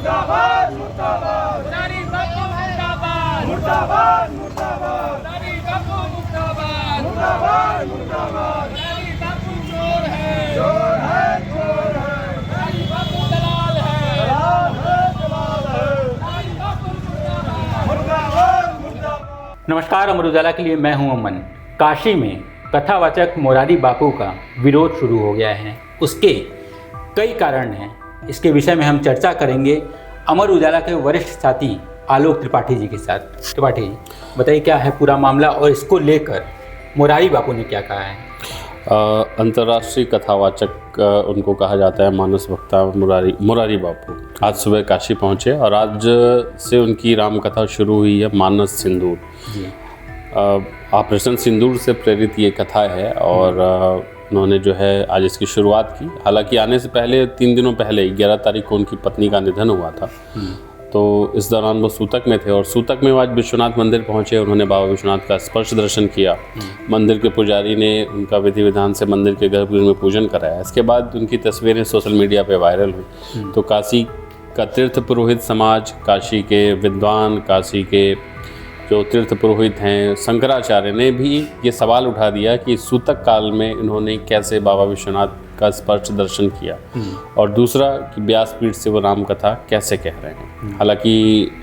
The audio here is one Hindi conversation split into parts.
मुर्दाबाद मुर्दाबाद मुरारी बापू मुर्दाबाद मुर्दाबाद मुर्दाबाद मुरारी बापू मुर्दाबाद मुर्दाबाद मुर्दाबाद मुरारी बापू चोर है चोर है चोर है मुरारी बापू दलाल है दलाल है दलाल है मुरारी बापू मुर्दाबाद मुर्दाबाद मुर्दाबाद। नमस्कार, अमर उजाला के लिए मैं हूं अमन। काशी में कथावाचक मोरारी बापू का विरोध शुरू हो गया है। उसके कई कारण हैं। इसके विषय में हम चर्चा करेंगे अमर उजाला के वरिष्ठ साथी आलोक त्रिपाठी जी के साथ। त्रिपाठी जी, बताइए क्या है पूरा मामला और इसको लेकर मोरारी बापू ने क्या कहा है? अंतर्राष्ट्रीय कथावाचक उनको कहा जाता है, मानस वक्ता मोरारी बापू आज सुबह काशी पहुँचे और आज से उनकी रामकथा शुरू हुई है, मानस सिंदूर जी। ऑपरेशन सिंदूर से प्रेरित ये कथा है और उन्होंने जो है आज इसकी शुरुआत की। हालांकि आने से पहले 3 दिनों पहले 11 तारीख को उनकी पत्नी का निधन हुआ था, तो इस दौरान वो सूतक में थे और सूतक में वो आज विश्वनाथ मंदिर पहुंचे। उन्होंने बाबा विश्वनाथ का स्पर्श दर्शन किया। मंदिर के पुजारी ने उनका विधि विधान से मंदिर के गर्भगृह में पूजन कराया। इसके बाद उनकी तस्वीरें सोशल मीडिया पे वायरल हुई। तो काशी का तीर्थ पुरोहित समाज, काशी के विद्वान, काशी के जो तीर्थ पुरोहित हैं, शंकराचार्य ने भी ये सवाल उठा दिया कि सूतक काल में इन्होंने कैसे बाबा विश्वनाथ का स्पर्श दर्शन किया, और दूसरा कि व्यासपीठ से वो रामकथा कैसे कह रहे हैं। हालांकि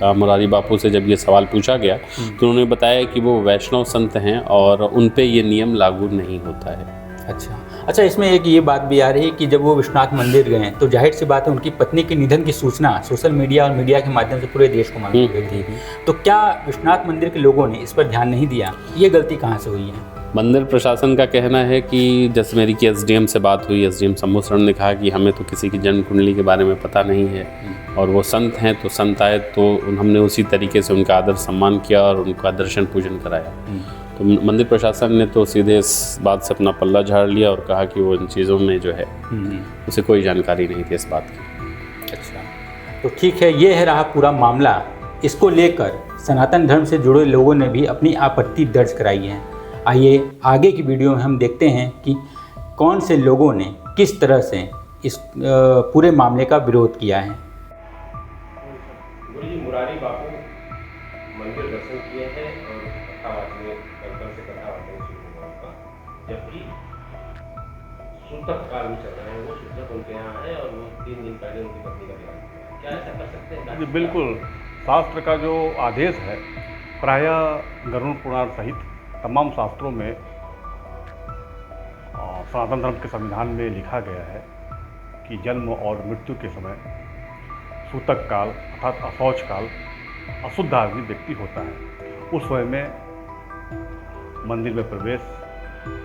मोरारी बापू से जब ये सवाल पूछा गया तो उन्होंने बताया कि वो वैष्णव संत हैं और उन पे ये नियम लागू नहीं होता है। अच्छा, इसमें एक ये बात भी आ रही है कि जब वो विश्वनाथ मंदिर गए तो जाहिर सी बात है उनकी पत्नी के निधन की सूचना सोशल मीडिया और मीडिया के माध्यम से पूरे देश को मालूम हो गई थी। तो क्या विश्वनाथ मंदिर के लोगों ने इस पर ध्यान नहीं दिया? ये गलती कहाँ से हुई है? मंदिर प्रशासन का कहना है कि जैसे मेरी की एसडीएम से बात हुई, एसडीएम शंभू शरण ने कहा कि हमें तो किसी की जन्म कुंडली के बारे में पता नहीं है और वो संत हैं तो संत आए तो हमने उसी तरीके से उनका आदर सम्मान किया और उनका दर्शन पूजन कराया। तो मंदिर प्रशासन ने तो सीधे इस बात से अपना पल्ला झाड़ लिया और कहा कि वो इन चीज़ों में जो है उसे कोई जानकारी नहीं थी इस बात की। अच्छा, तो ठीक है, ये है रहा पूरा मामला। इसको लेकर सनातन धर्म से जुड़े लोगों ने भी अपनी आपत्ति दर्ज कराई है। आइए आगे की वीडियो में हम देखते हैं कि कौन से लोगों ने किस तरह से इस पूरे मामले का विरोध किया है। गुरुजी, मुरारी बापू मंदिर दर्शन किए हैं और कथा वाचने कल से कथा वाचन शुरू हुआ उनका, जबकि सूतक काल में चल रहे हैं। वो सूतक उनके यहाँ है और वो 3 दिन पहले उनकी पत्नी का विवाह हुआ। क्या ऐसा कर सकते हैं? जी बिल्कुल, शास्त्र का जो आदेश है, प्रायः गरुड़ पुराण सहित तमाम शास्त्रों में सनातन धर्म के संविधान में लिखा गया है कि जन्म और मृत्यु के समय सूतक काल अर्थात अशौच काल अशुद्ध आदमी व्यक्ति होता है। उस समय में मंदिर में प्रवेश,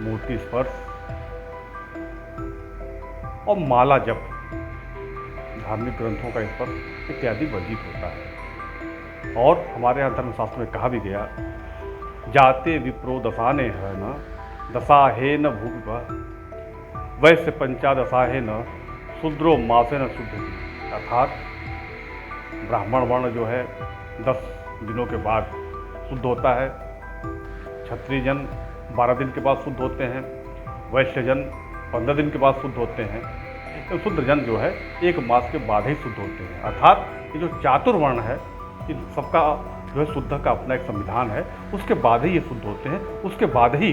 मूर्ति स्पर्श और माला जप, धार्मिक ग्रंथों का स्पर्श इत्यादि वर्जित होता है। और हमारे यहाँ धर्मशास्त्र में कहा भी गया, जाते विप्रो दशाने है न दशाहे न भूपि वैश्य पंचादशाहे न शूद्रो मासे न शुद्ध। अर्थात ब्राह्मण वर्ण जो है 10 दिनों के बाद शुद्ध होता है, क्षत्रिय जन 12 दिन के बाद शुद्ध होते हैं, वैश्य जन 15 दिन के बाद शुद्ध होते हैं, तो शूद्र जन जो है 1 मास के बाद ही शुद्ध होते हैं। अर्थात ये जो चातुर्वर्ण है, इन सबका जो है शुद्ध का अपना एक संविधान है, उसके बाद ही ये शुद्ध होते हैं। उसके बाद ही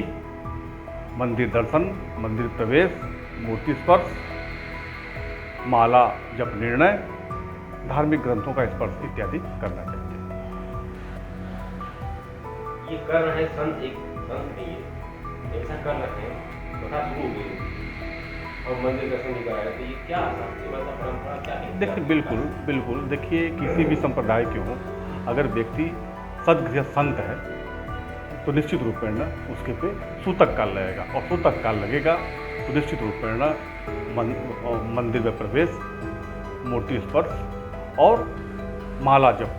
मंदिर दर्शन, मंदिर प्रवेश, मूर्ति स्पर्श, माला जप निर्णय, धार्मिक ग्रंथों का स्पर्श इत्यादि करना चाहिए। ये कर रहे संत, एक संत भी है ऐसा कर रहे हैं, कथा शुरू हो गई और मंदिर दर्शन नहीं करा रहे, तो ये क्या शास्त्रीय परंपरा क्या है? देखिए बिल्कुल देखिए, किसी भी संप्रदाय के हो, अगर व्यक्ति सद्गृह संत है तो निश्चित रूपेण उसके पे सूतक काल लगेगा, और सूतक काल लगेगा तो निश्चित रूपेण मंदिर में प्रवेश, मूर्ति स्पर्श और माला जप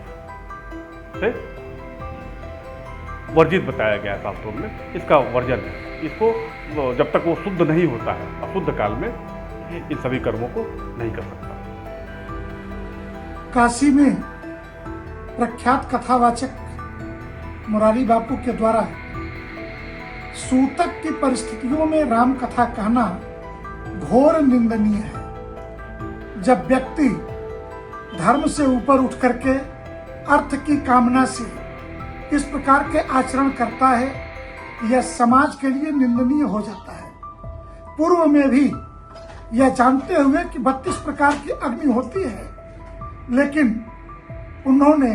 से वर्जित बताया गया है शास्त्रों में। इसका वर्जन है, इसको जब तक वो शुद्ध नहीं होता है, अशुद्ध काल में इन सभी कर्मों को नहीं कर सकता। काशी में प्रख्यात कथावाचक मुरारी बापू के द्वारा सूतक की परिस्थितियों में राम कथा कहना घोर निंदनीय है। जब व्यक्ति धर्म से ऊपर उठ करके अर्थ की कामना से इस प्रकार के आचरण करता है, यह समाज के लिए निंदनीय हो जाता है। पूर्व में भी यह जानते हुए कि 32 प्रकार की अग्नि होती है, लेकिन उन्होंने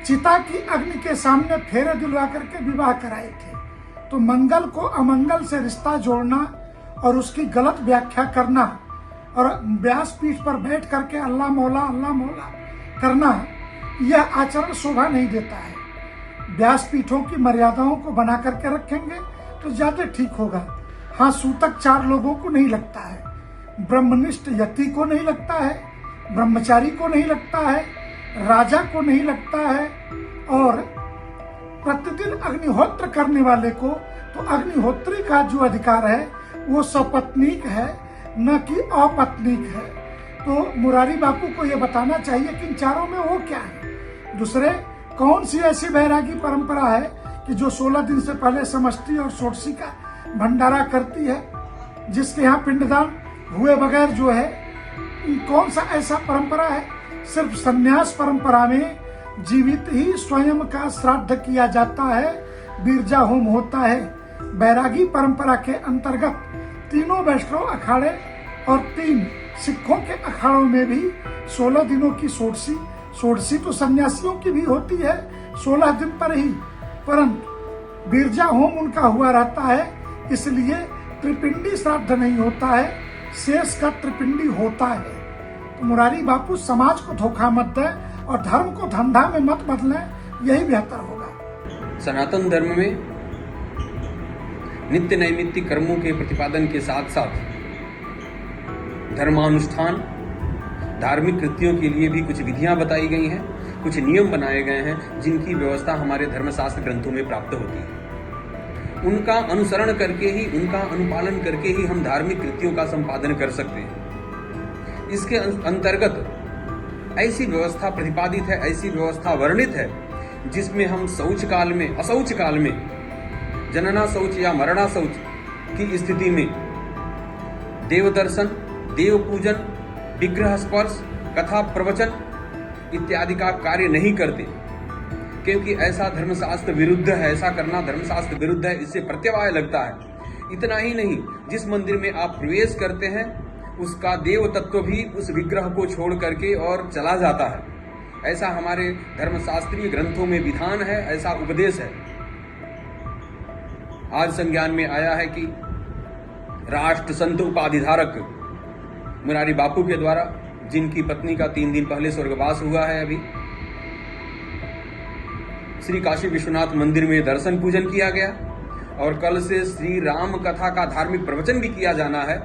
चिता की अग्नि के सामने फेरे दिलवा करके विवाह कराए थे। तो मंगल को अमंगल से रिश्ता जोड़ना और उसकी गलत व्याख्या करना और व्यासपीठ पर बैठ करके अल्लाह मौला करना, यह आचरण शोभा नहीं देता है। व्यासपीठों की मर्यादाओं को बना करके रखेंगे तो ज्यादा ठीक होगा। हाँ, सूतक 4 लोगों को नहीं लगता है, ब्रह्मनिष्ठ यति को नहीं लगता है, ब्रह्मचारी को नहीं लगता है, राजा को नहीं लगता है, और प्रतिदिन अग्निहोत्र करने वाले को, तो अग्निहोत्री का जो अधिकार है वो सपत्नीक है, न कि अपत्नीक है। तो मुरारी बापू को यह बताना चाहिए कि इन चारों में वो क्या है। दूसरे, कौन सी ऐसी वैरागी परंपरा है कि जो 16 दिन से पहले समष्टि और षोडशी का भंडारा करती है, जिसके यहाँ पिंडदान हुए बगैर जो है, कौन सा ऐसा परंपरा है? सिर्फ संन्यास परंपरा में जीवित ही स्वयं का श्राद्ध किया जाता है, बीरजा होम होता है। बैरागी परंपरा के अंतर्गत तीनों वैष्णव अखाड़े और 3 सिखों के अखाड़ों में भी 16 दिनों की षोडशी तो सन्यासियों की भी होती है 16 दिन पर ही, परंतु बीरजा होम उनका हुआ रहता है, इसलिए त्रिपिंडी श्राद्ध नहीं होता है, शेष का त्रिपिंडी होता है। तो मुरारी बापू समाज को धोखा मत दे और धर्म को धंधा में मत बदलें, यही बेहतर होगा। सनातन धर्म में नित्य नैमित्तिक कर्मों के प्रतिपादन के साथ साथ धर्मानुष्ठान, धार्मिक कृत्यों के लिए भी कुछ विधियां बताई गई हैं, कुछ नियम बनाए गए हैं, जिनकी व्यवस्था हमारे धर्मशास्त्र ग्रंथों में प्राप्त होती है। उनका अनुसरण करके ही, उनका अनुपालन करके ही हम धार्मिक कृत्यों का संपादन कर सकते हैं। इसके अंतर्गत ऐसी व्यवस्था प्रतिपादित है, ऐसी व्यवस्था वर्णित है, जिसमें हम शौच काल में, अशौच काल में, जनना शौच या मरणा शौच की स्थिति में देव दर्शन, देव पूजन, विग्रह स्पर्श, कथा प्रवचन इत्यादि का कार्य नहीं करते, क्योंकि ऐसा धर्मशास्त्र विरुद्ध है, ऐसा करना धर्मशास्त्र विरुद्ध है, इससे प्रत्यवाय लगता है। इतना ही नहीं, जिस मंदिर में आप प्रवेश करते हैं उसका देव तत्व भी उस विग्रह को छोड़ करके और चला जाता है। ऐसा हमारे धर्मशास्त्रीय ग्रंथों में विधान है, ऐसा उपदेश है। आज संज्ञान में आया है कि राष्ट्र संत उपाधिधारक मुरारी बापू के द्वारा, जिनकी पत्नी का 3 दिन पहले स्वर्गवास हुआ है, अभी श्री काशी विश्वनाथ मंदिर में दर्शन पूजन किया गया और कल से श्री राम कथा का धार्मिक प्रवचन भी किया जाना है,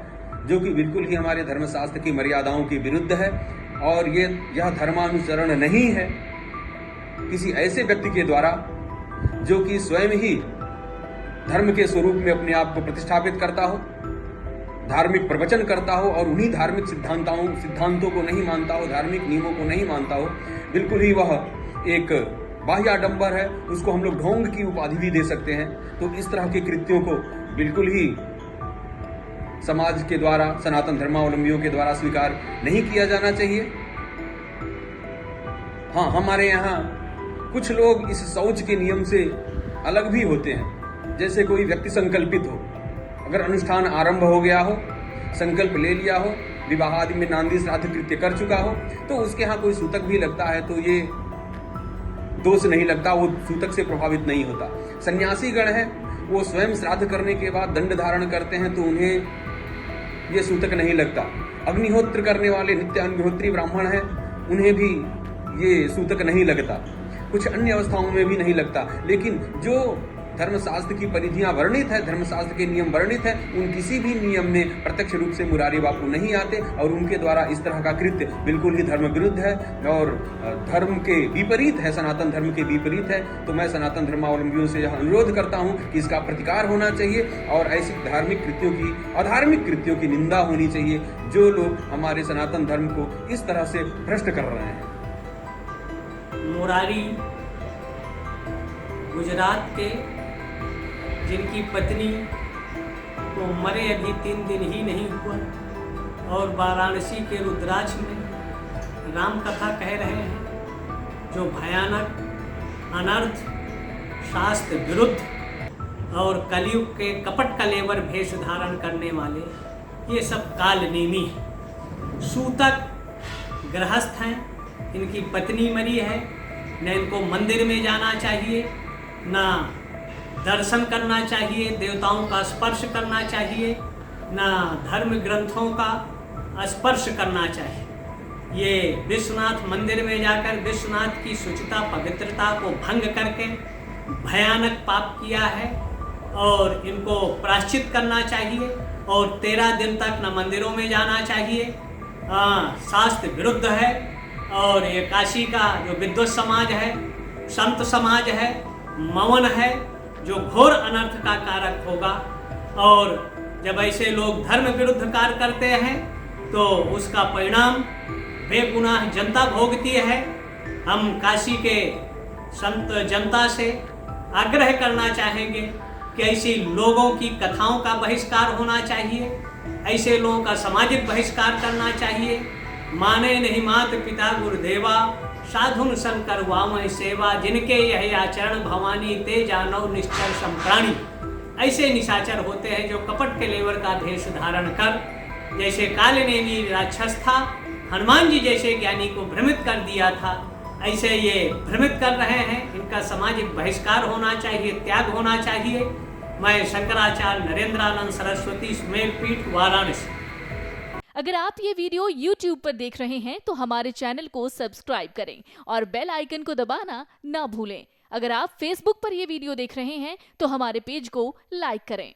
जो कि बिल्कुल ही हमारे धर्मशास्त्र की मर्यादाओं के विरुद्ध है। और यह धर्मानुसरण नहीं है किसी ऐसे व्यक्ति के द्वारा जो कि स्वयं ही धर्म के स्वरूप में अपने आप को प्रतिष्ठापित करता हो, धार्मिक प्रवचन करता हो और उन्हीं धार्मिक सिद्धांतों को नहीं मानता हो, धार्मिक नियमों को नहीं मानता हो। बिल्कुल ही वह एक बाह्याडंबर है, उसको हम लोग ढोंग की उपाधि भी दे सकते हैं। तो इस तरह के कृत्यों को बिल्कुल ही समाज के द्वारा, सनातन धर्मावलंबियों के द्वारा स्वीकार नहीं किया जाना चाहिए। हाँ, हमारे यहाँ कुछ लोग इस शौच के नियम से अलग भी होते हैं। जैसे कोई व्यक्ति संकल्पित हो, अगर अनुष्ठान आरंभ हो गया हो, संकल्प ले लिया हो, विवाह आदि में नांदी श्राद्ध कृत्य कर चुका हो, तो उसके यहाँ कोई सूतक भी लगता है तो ये दोष नहीं लगता, वो सूतक से प्रभावित नहीं होता। सन्यासी गण है, वो स्वयं श्राद्ध करने के बाद दंड धारण करते हैं तो उन्हें ये सूतक नहीं लगता। अग्निहोत्र करने वाले नित्य अग्निहोत्री ब्राह्मण हैं, उन्हें भी ये सूतक नहीं लगता, कुछ अन्य अवस्थाओं में भी नहीं लगता। लेकिन जो धर्मशास्त्र की परिधियां वर्णित है, धर्मशास्त्र के नियम वर्णित है, उन किसी भी नियम में प्रत्यक्ष रूप से मुरारी बापू नहीं आते और उनके द्वारा इस तरह का कृत्य बिल्कुल ही धर्म विरुद्ध है और धर्म के विपरीत है, सनातन धर्म के विपरीत है। तो मैं सनातन धर्मावलंबियों से यह अनुरोध करता हूं कि इसका प्रतिकार होना चाहिए और ऐसी धार्मिक कृत्यों की, अधार्मिक कृत्यों की निंदा होनी चाहिए जो लोग हमारे सनातन धर्म को इस तरह से भ्रष्ट कर रहे हैं। मुरारी गुजरात के, जिनकी पत्नी को मरे अभी 3 दिन ही नहीं हुआ और वाराणसी के रुद्राक्ष में राम कथा कह रहे हैं, जो भयानक अनर्थ, शास्त्र विरुद्ध और कलयुग के कपट कलेवर भेष धारण करने वाले, ये सब कालनेमी हैं। सूतक गृहस्थ हैं, इनकी पत्नी मरी है, न इनको मंदिर में जाना चाहिए, ना दर्शन करना चाहिए, देवताओं का स्पर्श करना चाहिए, ना धर्म ग्रंथों का स्पर्श करना चाहिए। ये विश्वनाथ मंदिर में जाकर विश्वनाथ की शुचिता पवित्रता को भंग करके भयानक पाप किया है और इनको प्रायश्चित करना चाहिए और 13 दिन तक न मंदिरों में जाना चाहिए। शास्त्र विरुद्ध है। और ये काशी का जो विद्वत समाज है, संत समाज है, मौन है, जो घोर अनर्थ का कारक होगा। और जब ऐसे लोग धर्म विरुद्ध कार्य करते हैं तो उसका परिणाम बेगुनाह जनता भोगती है। हम काशी के संत जनता से आग्रह करना चाहेंगे कि ऐसे लोगों की कथाओं का बहिष्कार होना चाहिए, ऐसे लोगों का सामाजिक बहिष्कार करना चाहिए। माने नहीं मात पिता गुरुदेवा, साधुन शंकर वामय सेवा, जिनके यह आचरण भवानी ते जानव निश्चर संप्राणी। ऐसे निशाचर होते हैं जो कपट के लेवर का भेष धारण कर, जैसे कालनेमी राक्षस था, हनुमान जी जैसे ज्ञानी को भ्रमित कर दिया था, ऐसे ये भ्रमित कर रहे हैं। इनका सामाजिक बहिष्कार होना चाहिए, त्याग होना चाहिए। मैं शंकराचार्य नरेंद्रानंद सरस्वती सुमेर पीठ वाराणसी। अगर आप ये वीडियो YouTube पर देख रहे हैं तो हमारे चैनल को सब्सक्राइब करें और बेल आइकन को दबाना ना भूलें। अगर आप Facebook पर ये वीडियो देख रहे हैं तो हमारे पेज को लाइक करें।